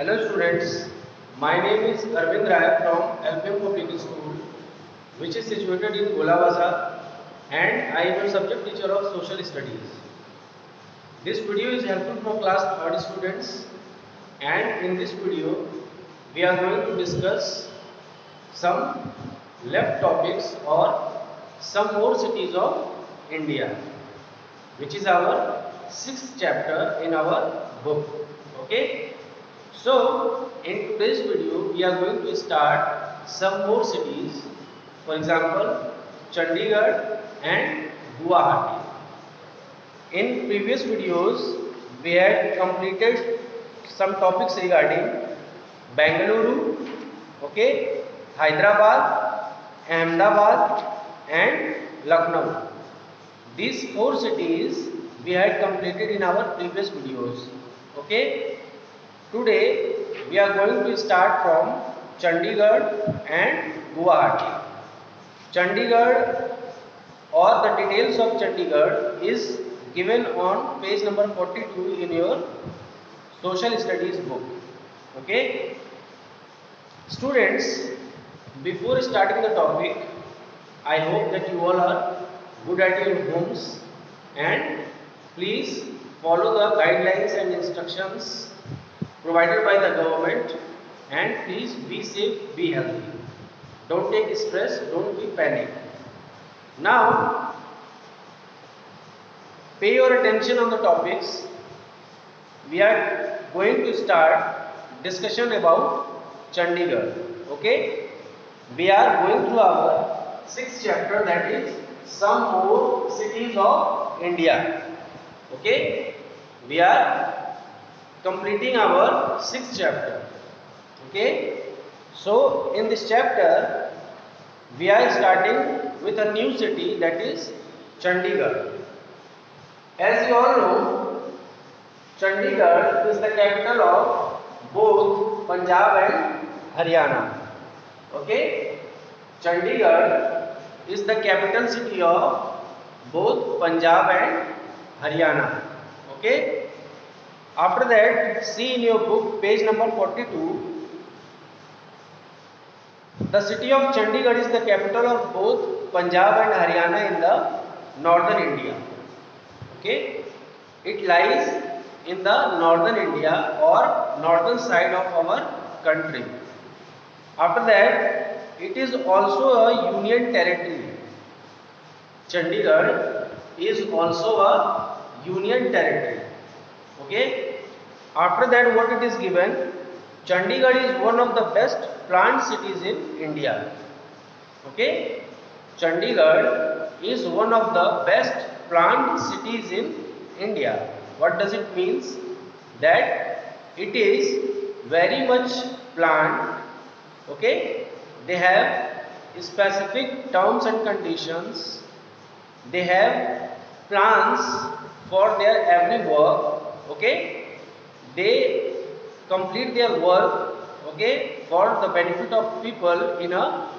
Hello students, my name is Arvind Rai from LPM Public School, which is situated in Golabazar, and I am a subject teacher of Social Studies. This video is helpful for class 3rd students, and in this video we are going to discuss some left topics or some more cities of India, which is our 6th chapter in our book. Okay. So, in today's video, we are going to start some more cities. For example, Chandigarh and Guwahati. In previous videos, we had completed some topics regarding Bengaluru, okay, Hyderabad, Ahmedabad, and Lucknow. These 4 cities we had completed in our previous videos. Okay. Today we are going to start from Chandigarh and Guwahati. Chandigarh or the details of Chandigarh is given on page number 42 in your social studies book. Okay. Students, before starting the topic, I hope that you all are good at your homes and please follow the guidelines and instructions provided by the government, and please be safe, be healthy. Don't take stress, don't be panic. Now, pay your attention on the topics. We are going to start discussion about Chandigarh. Okay? We are going through our 6th chapter, that is some more cities of India. Okay? We are completing our 6th chapter. Okay, so in this chapter we are starting with a new city, that is Chandigarh. As you all know, Chandigarh is the capital of both Punjab and Haryana. Okay, Chandigarh is the capital city of both Punjab and Haryana. Okay. After that, see in your book page number 42, the city of Chandigarh is the capital of both Punjab and Haryana in the northern India. Okay, it lies in the northern India or northern side of our country. After that, it is also a union territory. Chandigarh is also a union territory. Okay. After that, what it is given? Chandigarh is one of the best planned cities in India. Okay. Chandigarh is one of the best planned cities in India. What does it means? That it is very much planned. Okay. They have specific terms and conditions. They have plans for their every work. Okay, they complete their work, okay, for the benefit of people in a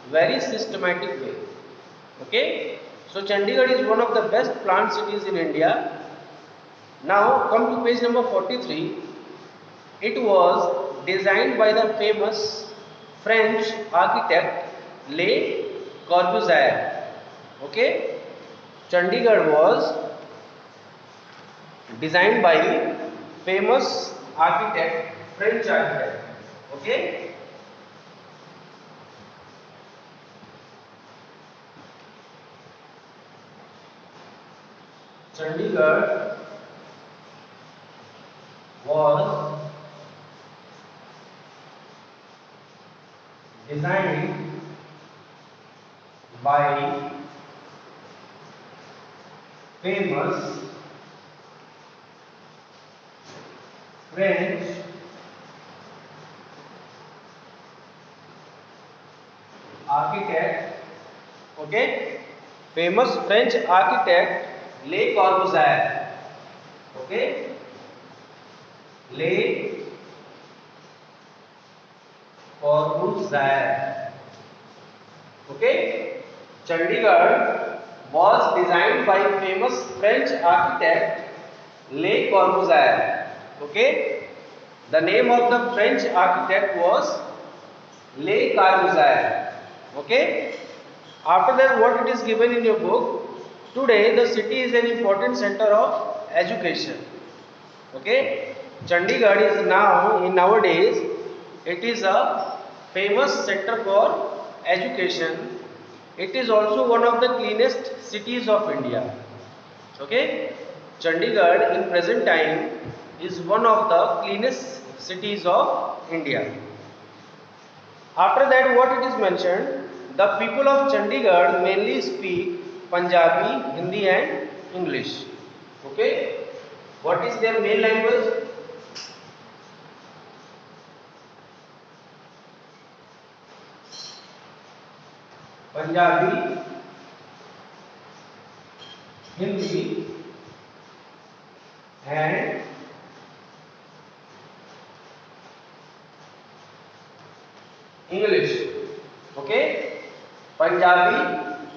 very systematic way. Okay, so Chandigarh is one of the best planned cities in India. Now come to page number 43. It was designed by the famous French architect Le Corbusier. Okay, Chandigarh was designed by famous architect, French architect. Okay. Chandigarh was designed by famous French architect, okay, famous French architect Le Corbusier. Okay, Le Corbusier. Okay, Chandigarh was designed by famous French architect Le Corbusier. Okay, The name of the French architect was Le Corbusier. Okay. After that, what it is given in your book? Today, the city is an important center of education. Okay. Chandigarh is now, in nowadays, it is a famous sector for education. It is also one of the cleanest cities of India. Okay. Chandigarh in present time is one of the cleanest cities of India. After that, what it is mentioned, the people of Chandigarh mainly speak Punjabi, Hindi and English. Okay. What is their main language? Punjabi, Hindi and English. Okay. Punjabi,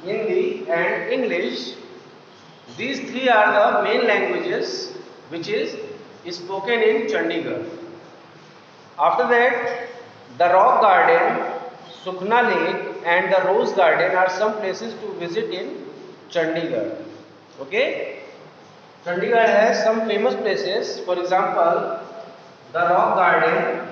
Hindi and English. These three are the main languages which is spoken in Chandigarh. After that, the Rock Garden, Sukhna Lake and the Rose Garden are some places to visit in Chandigarh. Okay. Chandigarh has some famous places. For example, the Rock Garden,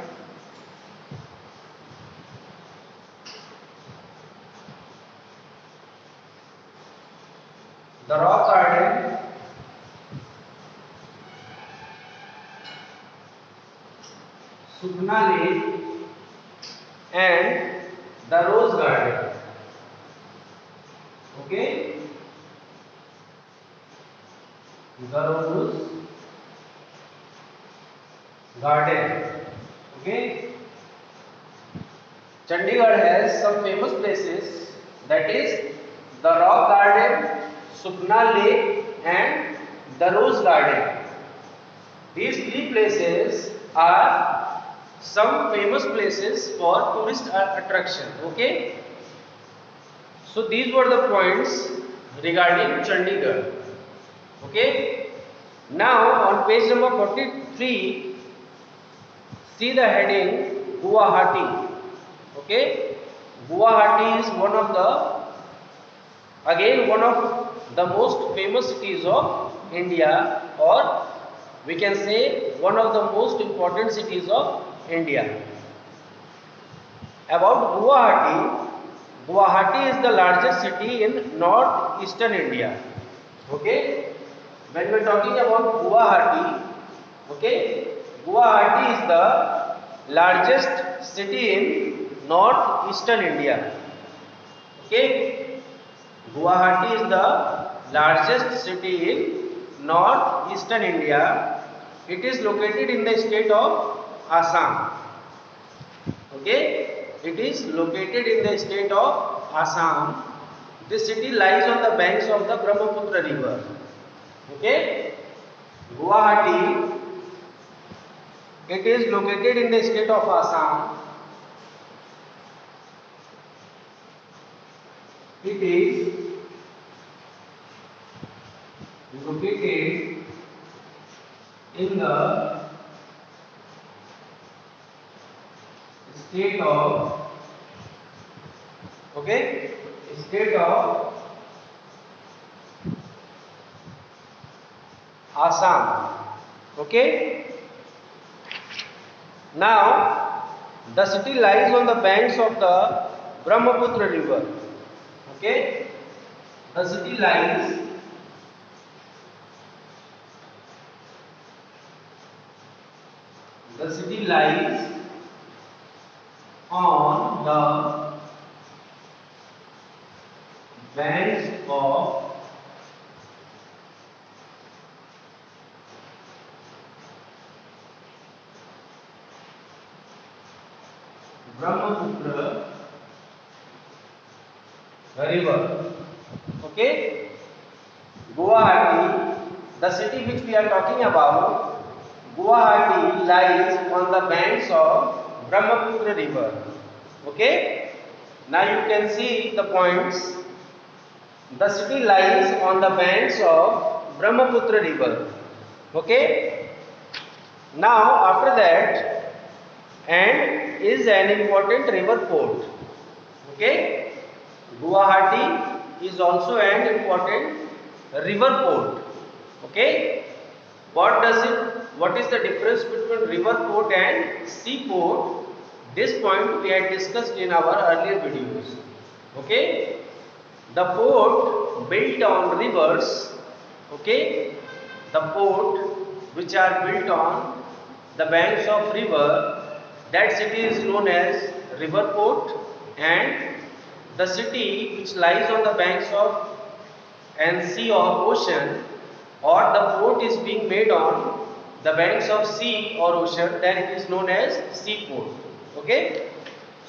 Sukhna Lake and the Rose Garden. Okay, the Rose Garden. Okay, Chandigarh has some famous places, that is the Rock Garden, Sukhna Lake and the Rose Garden. These three places are some famous places for tourist attraction. Okay, so these were the points regarding Chandigarh. Okay, now on page number 43, see the heading Guwahati. Okay, Guwahati is one of the most famous cities of India, or we can say one of the most important cities of India. About Guwahati, Guwahati is the largest city in northeastern India. Okay, when we are talking about Guwahati, okay, Guwahati is the largest city in northeastern India. Okay, Guwahati is the largest city in northeastern India. It is located in the state of Assam. Okay, it is located in the state of Assam. This city lies on the banks of the Brahmaputra river. Okay, Guwahati, it is located in the state of Assam. It is located in the state of Assam. Okay, now the city lies on the banks of the Brahmaputra river. Okay, the city lies on the banks of Brahmaputra river. Okay, Guwahati, the city which we are talking about, Guwahati lies on the banks of Brahmaputra river. Okay, now you can see the points. The city lies on the banks of Brahmaputra river. Okay, Now after that, and is an important river port. Okay, Guwahati is also an important river port. Okay, what does it? What is the difference between river port and sea port? This point we had discussed in our earlier videos. Okay, the port built on rivers. Okay, the port which are built on the banks of river, that city is known as river port, and the city which lies on the banks of an sea or ocean, or the port is being made on the banks of sea or ocean, then it is known as seaport. Okay,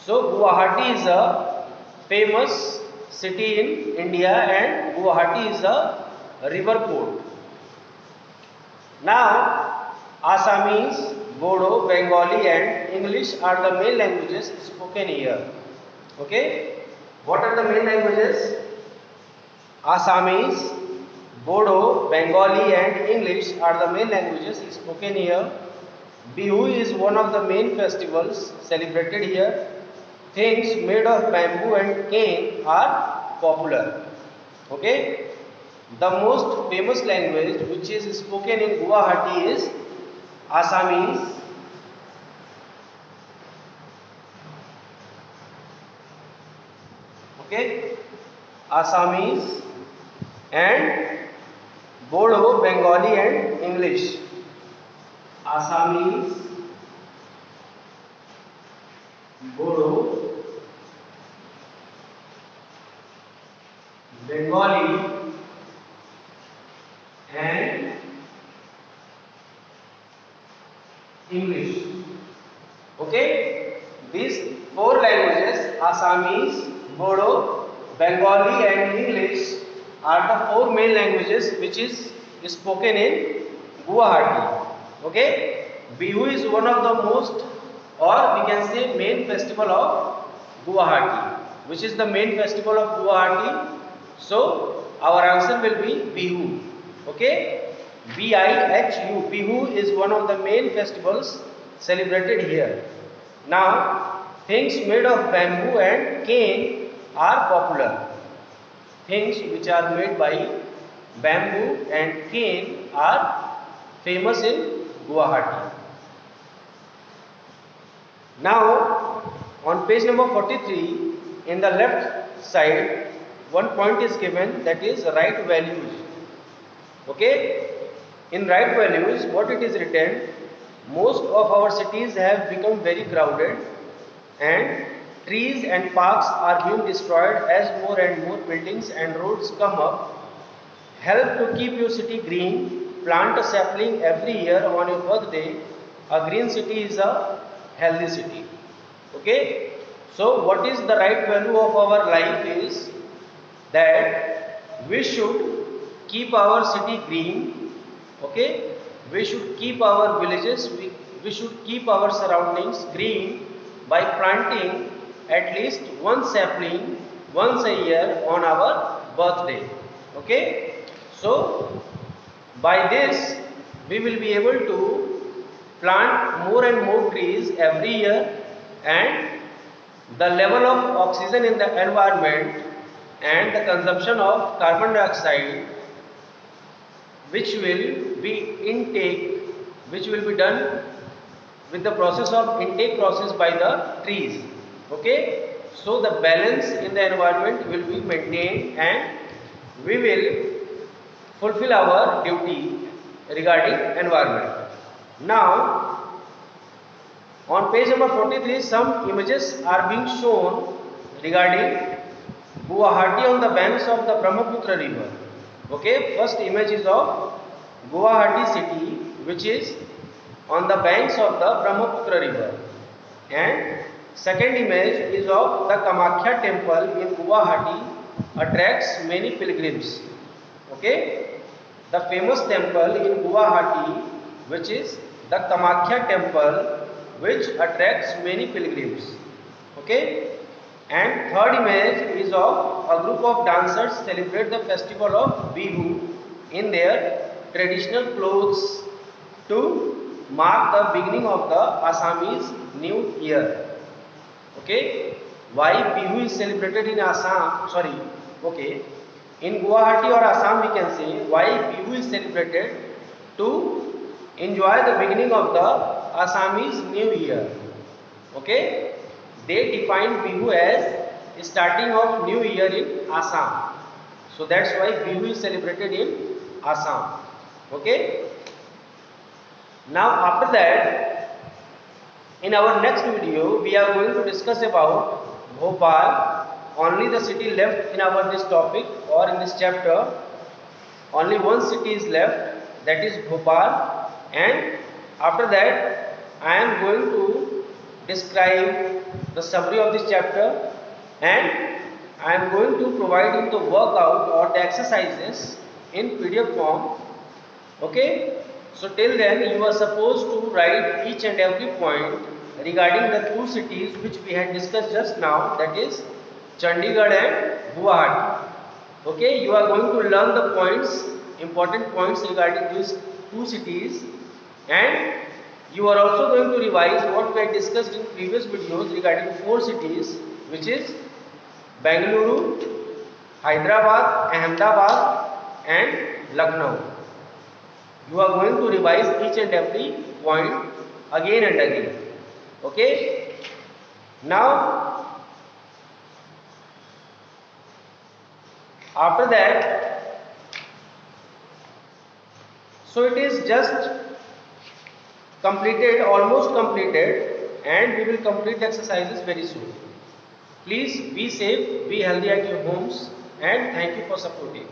so Guwahati is a famous city in India, and Guwahati is a river port. Now, Assamese, Bodo, Bengali and English are the main languages spoken here. Okay, what are the main languages? Assamese, Bodo, Bengali and English are the main languages spoken here. Bihu is one of the main festivals celebrated here. Things made of bamboo and cane are popular. Okay, the most famous language which is spoken in Guwahati is Assamese. Okay, Assamese and Bodo, Bengali and English. Assamese, Bodo, Bengali and English. Okay, these four languages, Assamese, Bodo, Bengali and English, are the four main languages which is spoken in Guwahati. Okay, Bihu is one of the most, or we can say main festival of Guwahati. Which is the main festival of Guwahati? So our answer will be Bihu. Okay, Bihu. Bihu is one of the main festivals celebrated here. Now, things made of bamboo and cane are popular. Things which are made by bamboo and cane are famous in Guwahati. Now, on page number 43, in the left side, one point is given, that is right values. Okay, in right values, what it is written, most of our cities have become very crowded and trees and parks are being destroyed as more and more buildings and roads come up. Help to keep your city green. Plant a sapling every year on your birthday. A green city is a healthy city. Okay, so what is the right value of our life is that we should keep our city green. Okay, we should keep our villages, we should keep our surroundings green by planting at least one sapling once a year on our birthday. Okay, so by this we will be able to plant more and more trees every year, and the level of oxygen in the environment and the consumption of carbon dioxide which will be intake, which will be done with the process of intake process by the trees. Okay, so the balance in the environment will be maintained and we will fulfill our duty regarding environment. Now, on page number 43, some images are being shown regarding Guwahati on the banks of the Brahmaputra river. Okay, first image is of Guwahati city, which is on the banks of the Brahmaputra river, and second image is of the Kamakhya temple in Guwahati, attracts many pilgrims. Okay, the famous temple in Guwahati, which is the Kamakhya temple, which attracts many pilgrims. Okay, and third image is of a group of dancers celebrate the festival of Bihu in their traditional clothes to mark the beginning of the Assamese New Year. Okay, why Bihu is celebrated in Assam? Sorry, okay, in Guwahati or Assam we can say why Bihu is celebrated to enjoy the beginning of the Assamese New Year. Okay, they define Bihu as starting of New Year in Assam. So that's why Bihu is celebrated in Assam. Okay. Now after that, in our next video, we are going to discuss about Bhopal. Only the city left in our this topic or in this chapter. Only one city is left, that is Bhopal. And after that, I am going to describe the summary of this chapter, and I am going to provide you the workout or the exercises in PDF form. Okay. So till then you are supposed to write each and every point regarding the two cities which we had discussed just now, that is Chandigarh and Guwahati. Okay, you are going to learn the points, important points regarding these two cities, and you are also going to revise what we had discussed in previous videos regarding four cities, which is Bengaluru, Hyderabad, Ahmedabad and Lucknow. You are going to revise each and every point again and again. Okay. Now after that, so it is just completed, almost completed, and we will complete the exercises very soon. Please be safe, be healthy at your homes, and thank you for supporting.